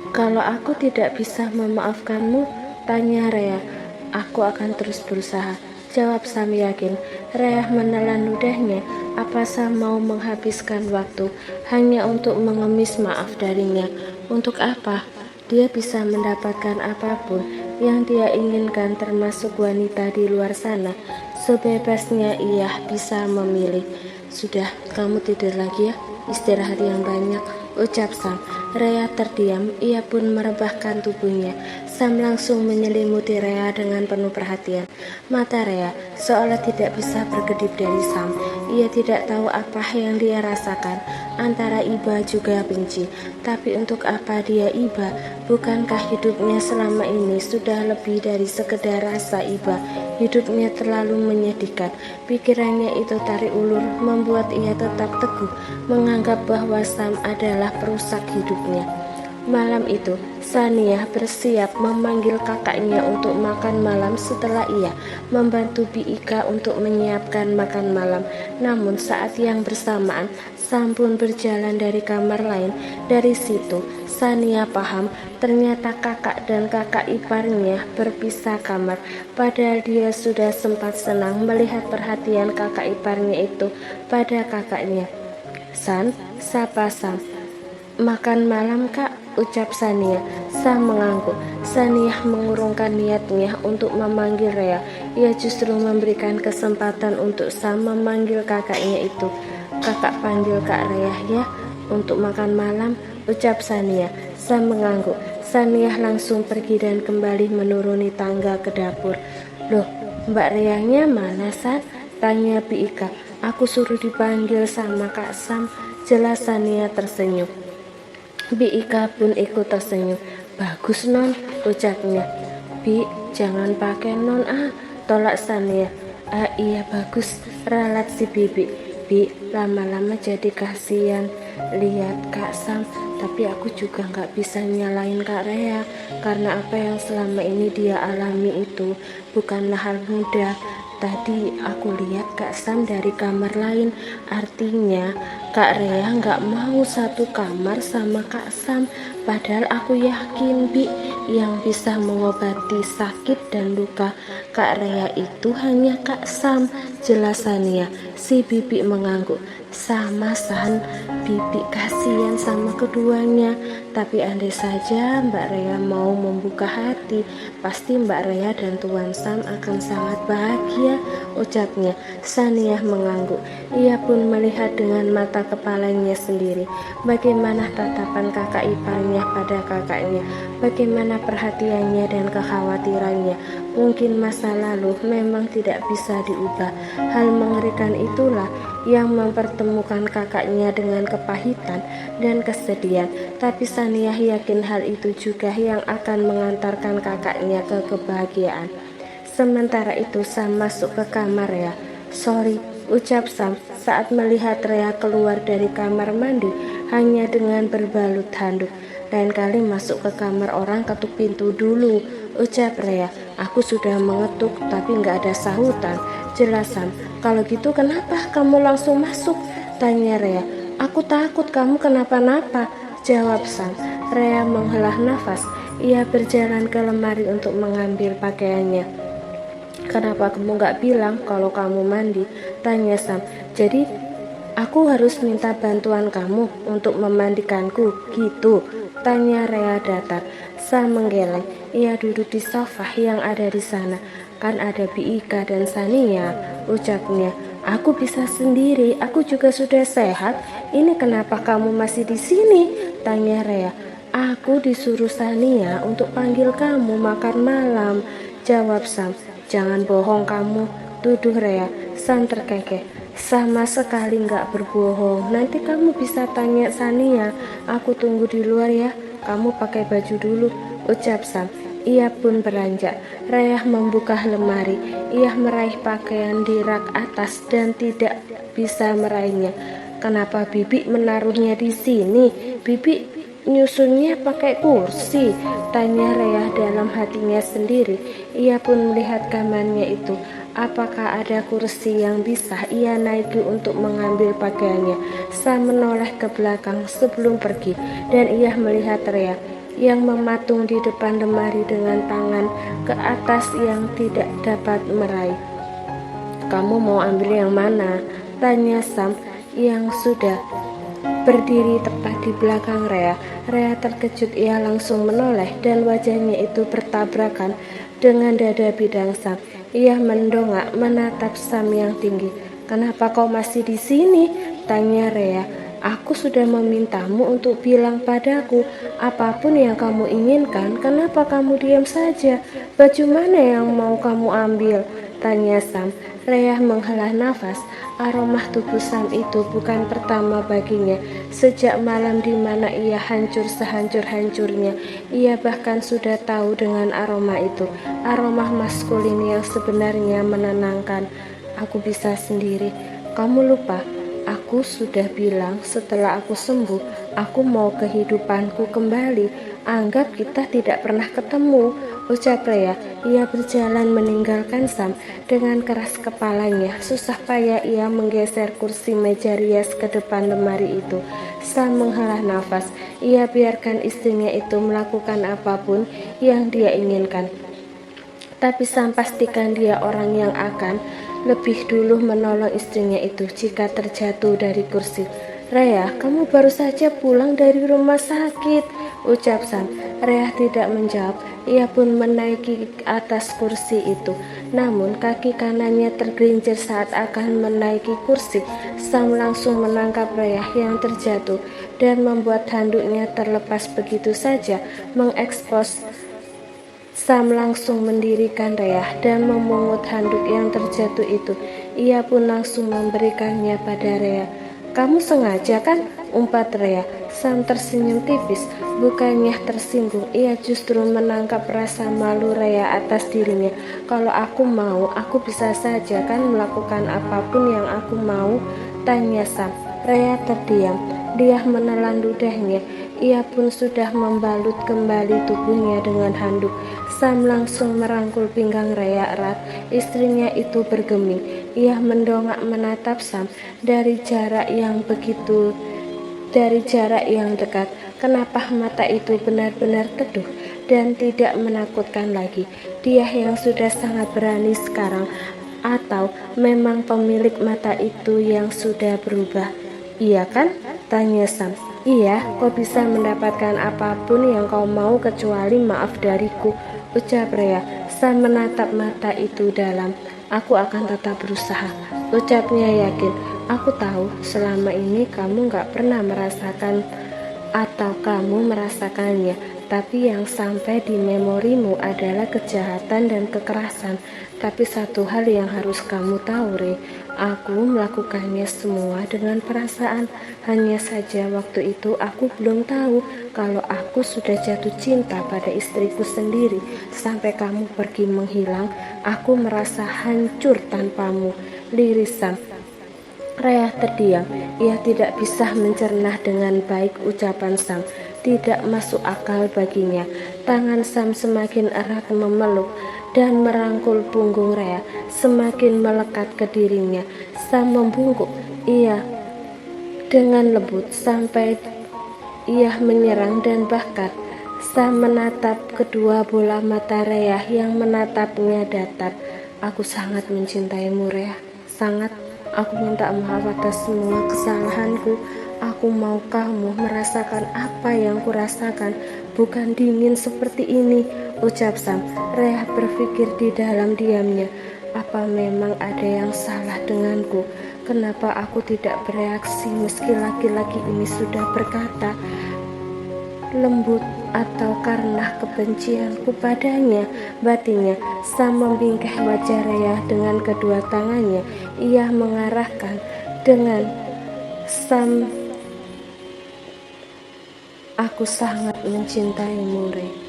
Kalau aku tidak bisa memaafkanmu, tanya Rea. Aku akan terus berusaha, jawab Sam yakin. Rea menelan ludahnya. Apa Sam mau menghabiskan waktu hanya untuk mengemis maaf darinya? Untuk apa? Dia bisa mendapatkan apapun yang dia inginkan, termasuk wanita di luar sana. Sebebasnya ia bisa memilih. Sudah, kamu tidur lagi ya, istirahat yang banyak, ucap Sam. Rea terdiam, ia pun merebahkan tubuhnya. Sam langsung menyelimuti Rea dengan penuh perhatian. Mata Rea seolah tidak bisa berkedip dari Sam. Ia tidak tahu apa yang dia rasakan, antara iba juga benci. Tapi untuk apa dia iba? Bukankah hidupnya selama ini sudah lebih dari sekedar rasa iba? Hidupnya terlalu menyedihkan. Pikirannya itu tarik ulur membuat ia tetap teguh menganggap bahwa Sam adalah perusak hidupnya. Malam itu, Sania bersiap memanggil kakaknya untuk makan malam setelah ia membantu Biika untuk menyiapkan makan malam. Namun saat yang bersamaan, Sam pun berjalan dari kamar lain. Dari situ, Sania paham ternyata kakak dan kakak iparnya berpisah kamar. Padahal dia sudah sempat senang melihat perhatian kakak iparnya itu pada kakaknya. San, sapa Sam. Makan malam kak, ucap Sania. Sam mengangguk. Sania mengurungkan niatnya untuk memanggil Rea. Ia justru memberikan kesempatan untuk Sam memanggil kakaknya itu. Kakak panggil Kak Rea ya untuk makan malam, ucap Sania. Sam mengangguk. Sania langsung pergi dan kembali menuruni tangga ke dapur. Loh, Mbak Reanya mana San? Tanya Biika. Aku suruh dipanggil sama Kak Sam, jelas Sania tersenyum. Biika pun ikut tersenyum. Bagus non, ucapnya. Bi, jangan pakai non tolak Sania. Iya bagus, ralat si Bibi. Bi, lama-lama jadi kasihan lihat Kak Sam. Tapi aku juga gak bisa nyalain Kak Rea, karena apa yang selama ini dia alami itu bukanlah hal mudah. Tadi aku lihat Kak Sam dari kamar lain. Artinya Kak Rea gak mau satu kamar sama Kak Sam. Padahal aku yakin Bi, yang bisa mengobati sakit dan luka Kak Rea itu hanya Kak Sam, jelasannya. Si Bibi mengangguk. Sama San, Bibi kasihan sama keduanya. Tapi andai saja Mbak Rea mau membuka hati, pasti Mbak Rea dan Tuan Sam akan sangat bahagia, ucapnya. Sania mengangguk. Ia pun melihat dengan mata kepalanya sendiri bagaimana tatapan kakak iparnya pada kakaknya, bagaimana perhatiannya dan kekhawatirannya. Mungkin masa lalu memang tidak bisa diubah. Hal mengerikan itulah yang mempertemukan kakaknya dengan kepahitan dan kesedihan. Tapi Sania yakin hal itu juga yang akan mengantarkan kakaknya ke kebahagiaan. Sementara itu Sam masuk ke kamar Rea. Sorry, ucap Sam saat melihat Rea keluar dari kamar mandi hanya dengan berbalut handuk. Lain kali masuk ke kamar orang ketuk pintu dulu, ucap Rea. Aku sudah mengetuk tapi gak ada sahutan, jelas Sam. Kalau gitu kenapa kamu langsung masuk? Tanya Rea. Aku takut kamu kenapa-napa, jawab Sam. Rea menghela nafas. Ia berjalan ke lemari untuk mengambil pakaiannya. Kenapa kamu gak bilang kalau kamu mandi? Tanya Sam. Jadi aku harus minta bantuan kamu untuk memandikanku, gitu? Tanya Rea datar. Sam menggeleng. Ia duduk di sofa yang ada di sana. Kan ada Biika dan Sania, ucapnya. Aku bisa sendiri, aku juga sudah sehat. Ini kenapa kamu masih di sini? Tanya Rea. Aku disuruh Sania untuk panggil kamu makan malam, jawab Sam. Jangan bohong kamu, tuduh Rea. Sam terkekeh. Sama sekali gak berbohong. Nanti kamu bisa tanya Sania. Aku tunggu di luar ya. Kamu pakai baju dulu, ucap Sam. Ia pun beranjak. Rea membuka lemari. Ia meraih pakaian di rak atas dan tidak bisa meraihnya. Kenapa Bibi menaruhnya di sini? Bibi nyusunnya pakai kursi, tanya Rea dalam hatinya sendiri. Ia pun melihat kamarnya itu. Apakah ada kursi yang bisa ia naiki untuk mengambil pakaiannya? Sam menoleh ke belakang sebelum pergi dan ia melihat Rea. yang mematung di depan lemari dengan tangan ke atas yang tidak dapat meraih. "Kamu mau ambil yang mana?" tanya Sam yang sudah berdiri tepat di belakang Rea. Rea terkejut, ia langsung menoleh dan wajahnya itu bertabrakan dengan dada bidang Sam. Ia mendongak menatap Sam yang tinggi. "Kenapa kau masih di sini?" tanya Rea. "Aku sudah memintamu untuk bilang padaku apapun yang kamu inginkan. Kenapa kamu diam saja? Baju mana yang mau kamu ambil?" tanya Sam. Rea menghela nafas. Aroma tubuh Sam itu bukan pertama baginya. Sejak malam di mana ia hancur sehancur-hancurnya, ia bahkan sudah tahu dengan aroma itu. Aroma maskulin yang sebenarnya menenangkan. "Aku bisa sendiri. Kamu lupa? Aku sudah bilang setelah aku sembuh, aku mau kehidupanku kembali. Anggap kita tidak pernah ketemu," ucap Rea. Ia berjalan meninggalkan Sam dengan keras kepalanya. Susah payah ia menggeser kursi meja rias ke depan lemari itu. Sam menghela nafas. Ia biarkan istrinya itu melakukan apapun yang dia inginkan. Tapi Sam pastikan dia orang yang akan lebih dulu menolong istrinya itu jika terjatuh dari kursi. "Rea, kamu baru saja pulang dari rumah sakit," ucap Sam. Rea tidak menjawab. Ia pun menaiki atas kursi itu. Namun kaki kanannya tergelincir saat akan menaiki kursi. Sam langsung menangkap Rea yang terjatuh dan membuat handuknya terlepas begitu saja, mengekspos. Sam langsung mendirikan Rea dan memungut handuk yang terjatuh itu. Ia pun langsung memberikannya pada Rea. "Kamu sengaja kan?" umpat Rea. Sam tersenyum tipis, bukannya tersinggung. Ia justru menangkap rasa malu Rea atas dirinya. "Kalau aku mau, aku bisa saja kan melakukan apapun yang aku mau?" tanya Sam. Rea terdiam. Dia menelan ludahnya. Ia pun sudah membalut kembali tubuhnya dengan handuk. Sam langsung merangkul pinggang Rea erat. Istrinya itu bergeming. Ia mendongak menatap Sam dari jarak yang dekat. Kenapa mata itu benar-benar teduh dan tidak menakutkan lagi? Dia yang sudah sangat berani sekarang, atau memang pemilik mata itu yang sudah berubah? "Iya kan?" tanya Sam. "Iya, kau bisa mendapatkan apapun yang kau mau kecuali maaf dariku," ucap Rea. Sam menatap mata itu dalam. "Aku akan tetap berusaha," ucapnya yakin. "Aku tahu selama ini kamu gak pernah merasakan atau kamu merasakannya, tapi yang sampai di memorimu adalah kejahatan dan kekerasan. Tapi satu hal yang harus kamu tahu, Re, aku melakukannya semua dengan perasaan. Hanya saja waktu itu aku belum tahu kalau aku sudah jatuh cinta pada istriku sendiri. Sampai kamu pergi menghilang, aku merasa hancur tanpamu," liris Sam. Rea terdiam. Ia tidak bisa mencerna dengan baik ucapan Sam. Tidak masuk akal baginya. Tangan Sam semakin erat memeluk dan merangkul punggung Rea, semakin melekat ke dirinya. Sam membungkuk ia dengan lembut sampai ia menyerang dan bahkan Sam menatap kedua bola mata Rea yang menatapnya datar. "Aku sangat mencintaimu, Rea. Sangat. Aku minta maaf atas semua kesalahanku. Aku mau kamu merasakan apa yang kurasakan, bukan dingin seperti ini," ucap Sam. Rea berpikir di dalam diamnya. Apa memang ada yang salah denganku? Kenapa aku tidak bereaksi meski laki-laki ini sudah berkata lembut, atau karena kebencianku padanya? Batinnya. Sam membingkai wajah Rea dengan kedua tangannya. Ia mengarahkan dengan Sam, "Aku sangat mencintaimu, Re."